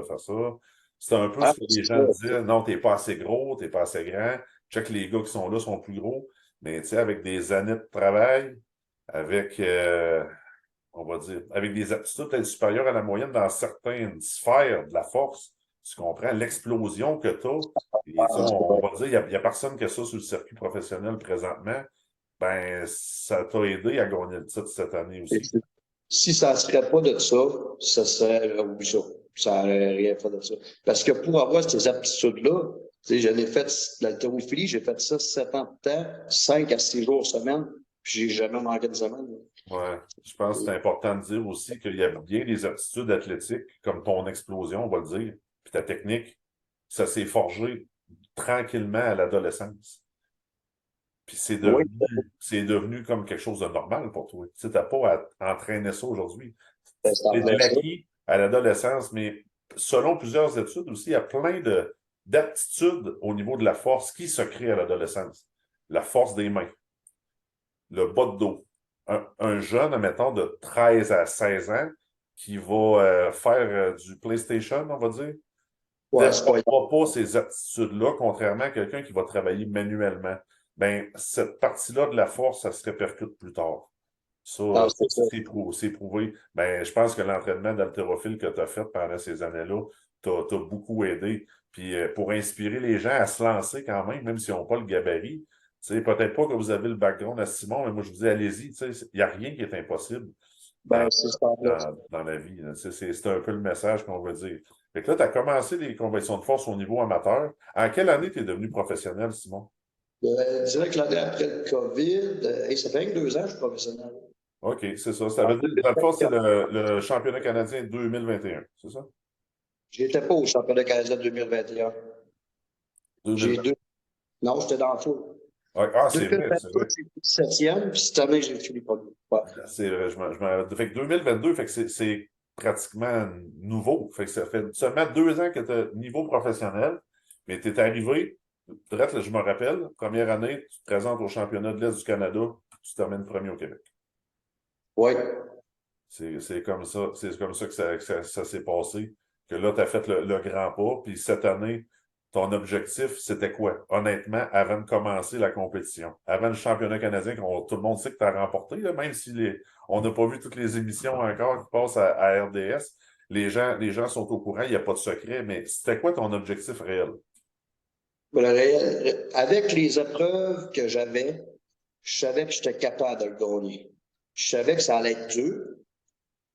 de faire ça. C'est un peu Ah, ce que c'est les ça. gens disaient. Non, t'es pas assez gros, t'es pas assez grand. Check les gars qui sont là sont plus gros. Mais tu sais, avec des années de travail, avec, on va dire, avec des aptitudes peut-être supérieures à la moyenne dans certaines sphères de la force, tu comprends l'explosion que tu as. Et ça, Ah, c'est on vrai. va dire, il y a personne qui a ça sur le circuit professionnel présentement. Ben, ça t'a aidé à gagner le titre cette année Et aussi. si ça ne serait pas de ça, ça serait oublie ça. Ça n'aurait rien fait de ça. Parce que pour avoir ces aptitudes-là, tu sais, je l'ai fait de l'haltérophilie, j'ai fait ça 7 ans de temps, 5 à 6 jours semaine, puis j'ai jamais manqué de semaine. Ouais. Je pense que c'est important de dire aussi qu'il y a bien des aptitudes athlétiques, comme ton explosion, on va le dire, puis ta technique, ça s'est forgé tranquillement à l'adolescence. Puis Oui, c'est devenu comme quelque chose de normal pour toi. Tu sais, t'as pas à entraîner ça aujourd'hui. c'est en C'est de plein ça. l'acquis à l'adolescence, mais selon plusieurs études aussi, il y a plein d'aptitudes au niveau de la force qui se créent à l'adolescence. La force des mains, le bas de dos. Un jeune, admettons, de 13 à 16 ans qui va faire du PlayStation, on va dire, Ouais, c'est pas développera pas ces aptitudes-là, contrairement à quelqu'un qui va travailler manuellement. Ben, cette partie-là de la force, ça se répercute plus tard. Ça, ah, c'est ça. c'est prouvé. Ben, je pense que l'entraînement d'haltérophile que tu as fait pendant ces années-là t'a beaucoup aidé. Puis pour inspirer les gens à se lancer quand même s'ils n'ont pas le gabarit. Tu sais, peut-être pas que vous avez le background à Simon, mais moi je vous dis allez-y, tu sais, il n'y a rien qui est impossible Ben, dans, c'est ça. dans la vie. Là. C'est un peu le message qu'on veut dire. Fait que là, tu as commencé les compétitions de force au niveau amateur. En quelle année tu es devenu professionnel, Simon? Je dirais que l'année après le COVID, ça fait que 2 ans que je suis professionnel. OK, c'est ça. Ça veut dire, dans le fond, c'est le championnat canadien 2021, c'est ça? J'étais pas au championnat canadien 2021. J'ai 2020. deux. Non, j'étais dans le foot. Ouais, ah, c'est vrai, 2022, c'est vrai. j'ai fini septième, puis cette année, j'ai fini premier. Ouais. C'est vrai, fait que 2022, fait que c'est pratiquement nouveau. Fait que ça fait seulement 2 ans que tu as niveau professionnel, mais tu es arrivé, direct, là, je me rappelle, première année, tu te présentes au championnat de l'Est du Canada, puis tu termines premier au Québec. Oui. C'est comme ça que ça s'est passé, que là, tu as fait le grand pas, puis cette année, ton objectif, c'était quoi? Honnêtement, avant de commencer la compétition, avant le championnat canadien, tout le monde sait que tu as remporté, là, même si on n'a pas vu toutes les émissions encore qui passent à RDS, les gens sont au courant, il n'y a pas de secret, mais c'était quoi ton objectif réel? Avec les épreuves que j'avais, je savais que j'étais capable de le gagner. Je savais que ça allait être dur,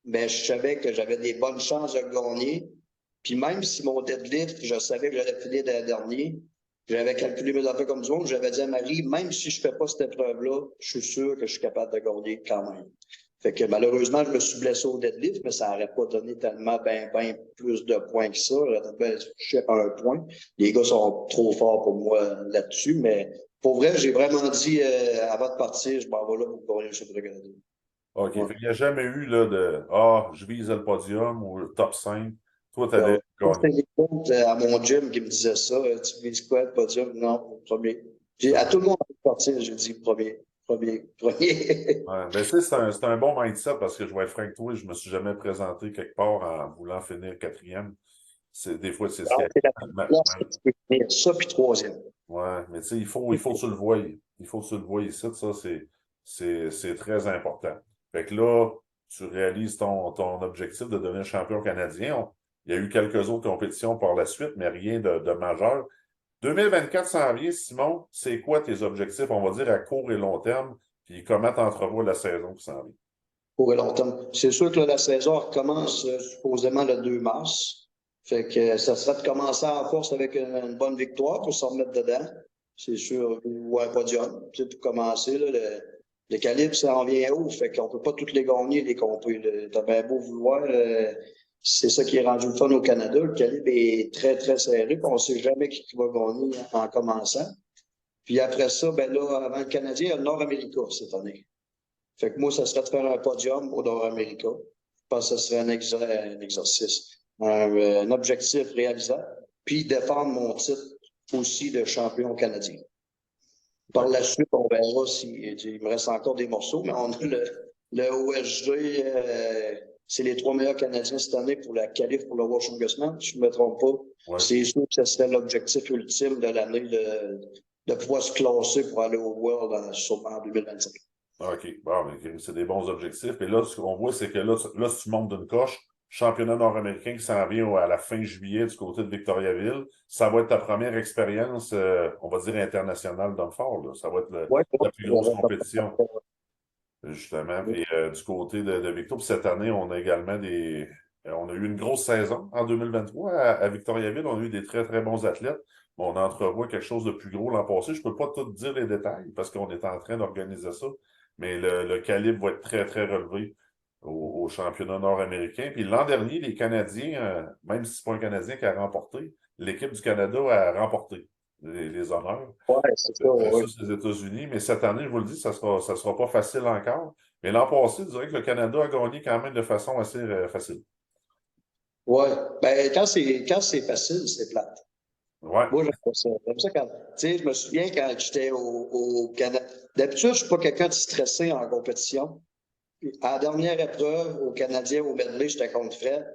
mais je savais que j'avais des bonnes chances de le gagner. Puis même si mon deadlift, je savais que j'allais finir dernier, j'avais calculé mes affaires comme du monde, j'avais dit à Marie, même si je fais pas cette épreuve-là, je suis sûr que je suis capable de gagner quand même. Fait que malheureusement, je me suis blessé au deadlift, mais ça n'aurait pas donné tellement ben plus de points que ça. J'aurais ben, je sais pas un point. Les gars sont trop forts pour moi là-dessus, mais pour vrai, j'ai vraiment dit avant de partir, je m'en vais là pour gagner le championnat canadien. OK. Ouais. Fait qu'il n'y a jamais eu là, de Ah, je vise le podium ou le top 5. Toi, tu allais Donc, gagner. c'était des comptes à mon gym qui me disait ça. Tu vises quoi, le podium? Non, premier. À Ça. tout le monde à partir, j'ai dit premier, premier, premier. Ouais, ben, c'est un bon mindset parce que je vais être franc avec toi, je me suis jamais présenté quelque part en voulant finir quatrième. Des fois, c'est ce qui Alors, arrive. c'est la place que tu peux finir ça, puis troisième. Ouais, mais tu sais, il faut que tu le voies. Il faut que tu le voies ici. Ça, c'est très important. Fait que là, tu réalises ton objectif de devenir champion canadien. Il y a eu quelques autres compétitions par la suite, mais rien de majeur. 2024 s'en vient, Simon. C'est quoi tes objectifs, on va dire, à court et long terme? Puis comment tu entrevois la saison qui s'en vient? Pour longtemps. C'est sûr que là, la saison recommence supposément le 2 mars. Fait que ça serait de commencer en force avec une bonne victoire pour s'en remettre dedans. C'est sûr, ou un podium. Tu sais, pour commencer, là, le calibre, ça en vient haut. Fait qu'on peut pas toutes les gagner, les compris. T'as bien beau vouloir. C'est ça qui est rendu le fun au Canada. Le calibre est très, très serré. Puis on sait jamais qui va gagner en commençant. Puis après ça, ben là, avant le Canadien, il y a le Nord-América cette année. Fait que moi, ça serait de faire un podium au Nord-América. Je pense que ce serait un exercice, un objectif réalisable. Puis défendre mon titre aussi de champion canadien. Par OK. la suite, on verra si il me reste encore des morceaux, mais on a le OSG c'est les 3 meilleurs Canadiens cette année pour la qualif pour le World Strongest, si je ne me trompe pas. Ouais. C'est sûr que ce serait l'objectif ultime de l'année de pouvoir se classer pour aller au World sûrement en 2025. OK. Bon, mais c'est des bons objectifs. Et là, ce qu'on voit, c'est que là, si tu montes d'une coche, championnat nord-américain qui s'en vient à la fin juillet du côté de Victoriaville, ça va être ta première expérience, on va dire, internationale d'homme fort. Là. Ça va être la plus grosse compétition, justement. Et du côté de Victo, puis cette année, on a également on a eu une grosse saison en 2023 à Victoriaville. On a eu des très, très bons athlètes. On entrevoit quelque chose de plus gros l'an passé. Je ne peux pas tout dire les détails parce qu'on est en train d'organiser ça. Mais le calibre va être très, très relevé au championnat nord-américain. Puis l'an dernier, les Canadiens, même si ce n'est pas un Canadien qui a remporté, l'équipe du Canada a remporté les honneurs. Ouais, c'est ça. Ouais. Ça, c'est les États-Unis. Mais cette année, je vous le dis, ça sera pas facile encore. Mais l'an passé, je dirais que le Canada a gagné quand même de façon assez facile. Oui. Ben, quand c'est facile, c'est plate. Ouais. Moi, j'aime pas ça. J'aime ça quand. Tu sais, je me souviens quand j'étais au Canada. D'habitude, je suis pas quelqu'un de stressé en compétition. Puis, à la dernière épreuve, au Canadien, au medley, j'étais contre Fred.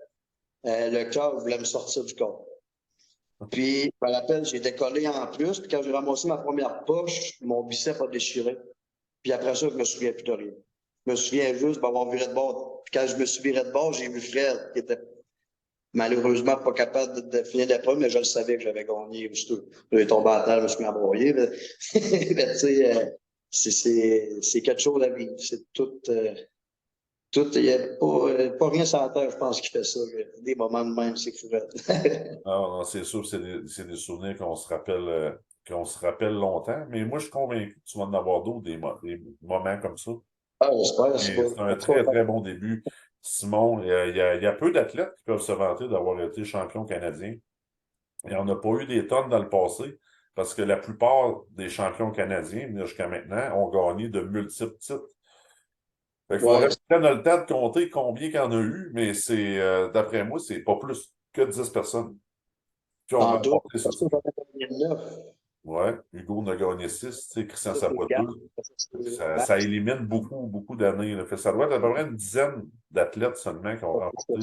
Le cœur voulait me sortir du corps. Puis, je me rappelle, j'ai décollé en plus. Puis, quand j'ai ramassé ma première poche, mon bicep a déchiré. Puis après ça, je me souviens plus de rien. Je me souviens juste d'avoir viré de bord. Puis, quand je me suis viré de bord, j'ai vu Fred qui était malheureusement pas capable de finir l'épreuve, mais je le savais que j'avais gagné. J'ai tombé à terre, je me suis embrouillé. Mais, mais tu sais, c'est quelque chose à vivre. C'est tout. Il n'y a pas rien sur la terre, je pense, qui fait ça. Des moments de même, c'est fou. Non, non, c'est sûr, c'est des souvenirs qu'on se rappelle longtemps. Mais moi, je suis convaincu que tu vas en avoir d'autres, des moments comme ça. Ah, j'espère, c'est Et c'est un très, très bon début. Simon, il y a peu d'athlètes qui peuvent se vanter d'avoir été champion canadien. Il n'y en a pas eu des tonnes dans le passé, parce que la plupart des champions canadiens, jusqu'à maintenant, ont gagné de multiples titres. Fait qu'il faudrait Ouais. prendre le temps de compter combien qu'il y en a eu, mais d'après moi, c'est pas plus que 10 personnes qui ont En tout, remporté ce parce que titre. j'en ai gagné 9. Ouais, Hugo en a gagné 6, Christian Ça, c'est Sabouin 2. 4. Ça élimine beaucoup, beaucoup d'années. Là. Fait que ça doit être à peu près une dizaine d'athlètes seulement qui ont remporté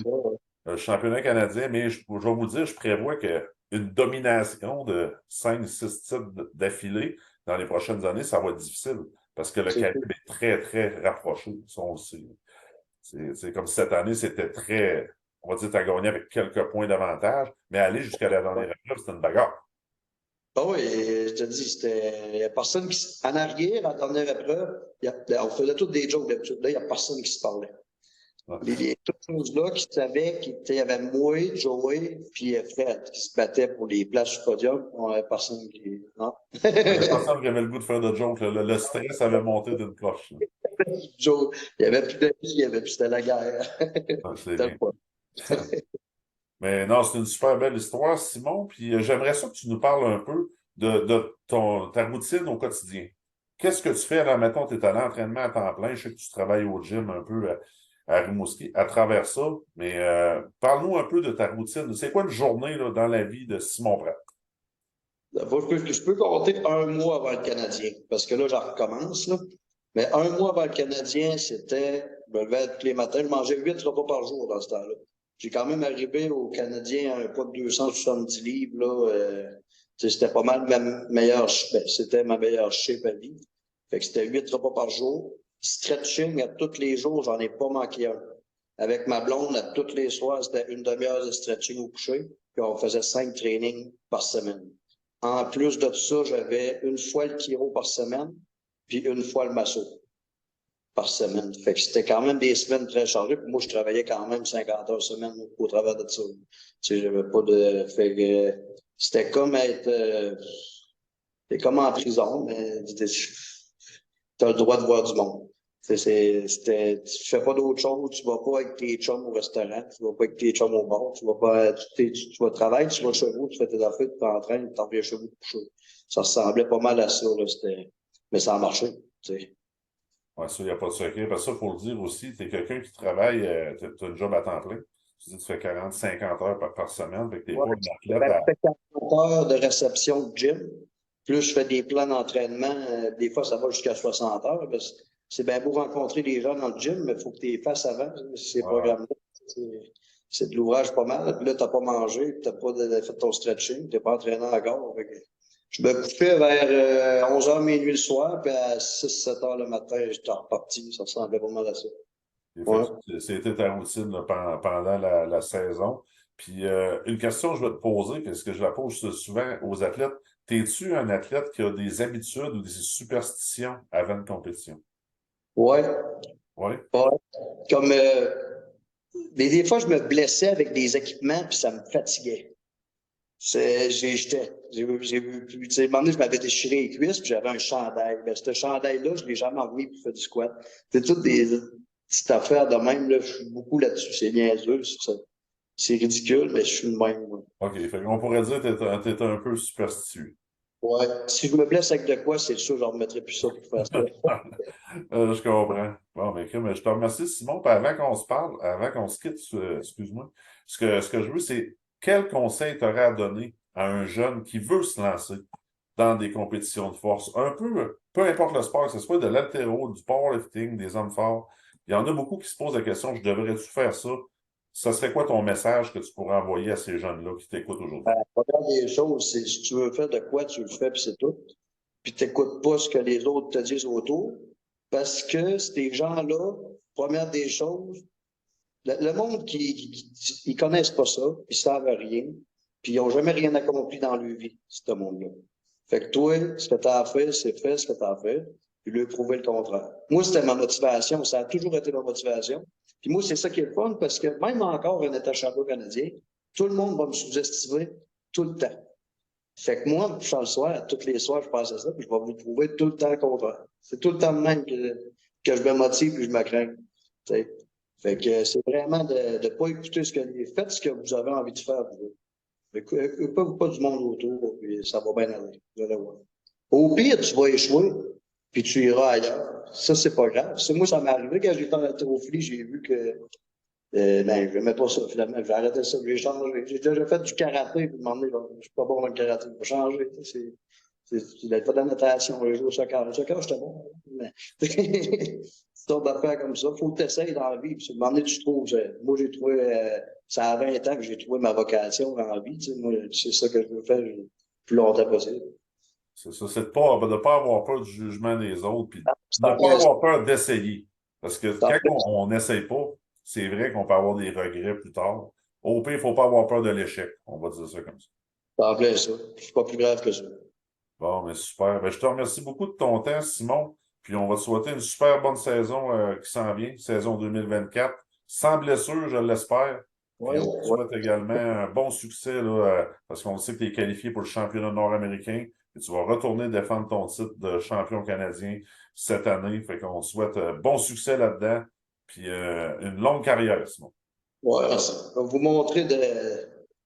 le championnat canadien, mais je vais vous dire, je prévois qu'une domination de 5, 6 titres d'affilée dans les prochaines années, ça va être difficile parce que le calibre est très, très rapproché. C'est comme si cette année, c'était très, on va dire, tu as gagné avec quelques points d'avantage, mais aller jusqu'à la dernière épreuve, c'était une bagarre. Ah oui, je te dis, il n'y a personne qui. En arrière, la dernière épreuve, on faisait tous des jokes d'habitude. Là, il n'y a personne qui se parlait. Toutes ces choses-là qui savaient qu'il y avait moi, Joey, puis Fred qui se battaient pour les places sur le podium. On n'avait personne qui. Non. Personne qui avait le goût de faire de jokes. Le stress avait monté d'une cloche. Joe, il n'y avait plus d'amis, c'était la guerre. C'est C'était le bien. fun. Mais non, c'est une super belle histoire, Simon. Puis j'aimerais ça que tu nous parles un peu de ta routine au quotidien. Qu'est-ce que tu fais là, mettons, tu es à l'entraînement à temps plein. Je sais que tu travailles au gym un peu à Rimouski, à travers ça. Mais parle-nous un peu de ta routine. C'est quoi une journée là, dans la vie de Simon Pratt? Je peux compter un mois avant le Canadien, parce que là, j'en recommence. Là. Mais un mois avant le Canadien, c'était. Je me levais tous les matins, je mangeais 8 repas par jour dans ce temps-là. J'ai quand même arrivé au Canadien à un poids de 270 livres. Là, c'était pas mal c'était ma meilleure shape à vie. Fait que c'était 8 repas par jour. Stretching à tous les jours, j'en ai pas manqué un. Avec ma blonde, à tous les soirs, c'était une demi-heure de stretching au coucher. Puis on faisait 5 trainings par semaine. En plus de ça, j'avais une fois le chiro par semaine, puis une fois le masso par semaine. Fait que c'était quand même des semaines très chargées. Puis moi, je travaillais quand même 50 heures semaine au travers de ça. Tu sais, j'avais pas de. Fait que c'était comme être. C'était comme en prison, mais tu as le droit de voir du monde. Tu fais pas d'autre chose, tu vas pas avec tes chums au restaurant, tu vas pas avec tes chums au bar, tu vas pas, tu vas travailler, tu vas chez vous, tu fais tes affaires, tu t'entraînes, tu t'en reviens chez vous te coucher. Ça ressemblait pas mal à ça, là, mais ça a marché, tu sais. Ouais, ça, il n'y a pas de secret. Parce que ça, il faut le dire aussi, tu es quelqu'un qui travaille, tu as un job à temps plein. Tu dis que tu fais 40, 50 heures par semaine, fait que tu n'es Ouais, pas un athlète je fais 40 heures de réception de gym, plus je fais des plans d'entraînement, des fois ça va jusqu'à 60 heures, parce que c'est bien beau rencontrer des gens dans le gym, mais il faut que tu les fasses avant, ces Ouais. programmes-là. C'est de l'ouvrage pas mal. Puis là, tu n'as pas mangé, tu n'as pas fait ton stretching, tu n'es pas entraîné encore. Je me couchais vers 11h, minuit le soir, puis à 6-7 heures le matin, j'étais reparti. Ça ressemblait vraiment à ça. Ouais. C'était ta routine là, pendant la saison. Puis une question que je vais te poser, parce que je la pose souvent aux athlètes, t'es-tu un athlète qui a des habitudes ou des superstitions avant une compétition? Ouais. Oui? Ouais. Comme des fois, je me blessais avec des équipements, puis ça me fatiguait. Tu sais, à un moment donné, je m'avais déchiré les cuisses, puis j'avais un chandail. Ben, ce chandail-là, je ne l'ai jamais remis pour faire du squat. C'est toutes des petites affaires de même, là. Je suis beaucoup là-dessus. C'est niaiseux, c'est ridicule, mais je suis le même, moi. OK. Fait qu'on pourrait dire que t'es un peu superstitieux. Ouais. Si je me blesse avec de quoi, c'est sûr, je ne remettrai plus ça pour faire ça. Je comprends. Bon, mais je te remercie, Simon. Puis avant qu'on se parle, avant qu'on se quitte, excuse-moi, ce que je veux, c'est quel conseil tu aurais à donner à un jeune qui veut se lancer dans des compétitions de force? Un peu importe le sport, que ce soit de l'haltéro, du powerlifting, des hommes forts. Il y en a beaucoup qui se posent la question, je devrais-tu faire ça? Ça serait quoi ton message que tu pourrais envoyer à ces jeunes-là qui t'écoutent aujourd'hui? La première des choses, c'est si tu veux faire de quoi, tu le fais, puis c'est tout. Puis tu n'écoutes pas ce que les autres te disent autour. Parce que ces gens-là, première des choses, le monde ils connaissent pas ça, ils savent rien, puis ils n'ont jamais rien accompli dans leur vie, ce monde-là. Fait que toi, ce que tu as fait, c'est fait ce que tu as fait, puis lui prouver le contraire. Moi, c'était ma motivation, ça a toujours été ma motivation. Puis moi, c'est ça qui est le fun, parce que même encore en étant champion canadien, tout le monde va me sous-estimer tout le temps. Fait que moi, je le soir, tous les soirs, je pense à ça, puis je vais vous prouver tout le temps le contraire. C'est tout le temps de même que je me motive et je me crains. T'sais. Fait que c'est vraiment de ne pas écouter ce que faites ce que vous avez envie de faire. Pas du monde autour, puis ça va bien aller. Vous allez voir. Au pire, tu vas échouer, puis tu iras ailleurs. Ça, c'est pas grave. Moi, ça m'est arrivé quand j'étais en haltérophilie, j'ai vu que ben, je n'aimais pas ça, finalement. J'ai arrêté ça, j'ai changé. J'ai déjà fait du karaté, puis je suis pas bon dans le karaté. Je vais changer. J'ai fait de la natation, j'ai joué au soccer. Le soccer, j'étais bon. Mais, tu tombes d'affaires comme ça. Faut que tu essayes dans la vie. Puis, à un moment donné, tu trouves. Moi, j'ai trouvé, ça a 20 ans que j'ai trouvé ma vocation dans la vie. Moi, c'est ça que je veux faire le plus longtemps possible. C'est ça, c'est de pas avoir peur du jugement des autres, puis C'est de en ne pas plein ça. avoir peur d'essayer. Parce que C'est en quand plein on n'essaye pas, c'est vrai qu'on peut avoir des regrets plus tard. Au pire, il ne faut pas avoir peur de l'échec. On va dire ça comme ça. c'est en plein ça. C'est pas plus grave que ça. Bon, mais super. Ben, je te remercie beaucoup de ton temps, Simon. Puis on va te souhaiter une super bonne saison qui s'en vient, saison 2024. Sans blessure, je l'espère. Oui, Puis on te oui. souhaite également un bon succès là, parce qu'on sait que tu es qualifié pour le championnat nord-américain. Et tu vas retourner défendre ton titre de champion canadien cette année. Fait qu'on te souhaite bon succès là-dedans. Puis une longue carrière, Simon. Ouais, on va vous montrer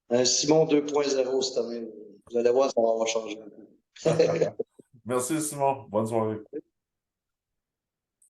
un Simon 2.0 cette année. Vous allez voir, ça va changer un peu. Merci, Simon. Bonne soirée.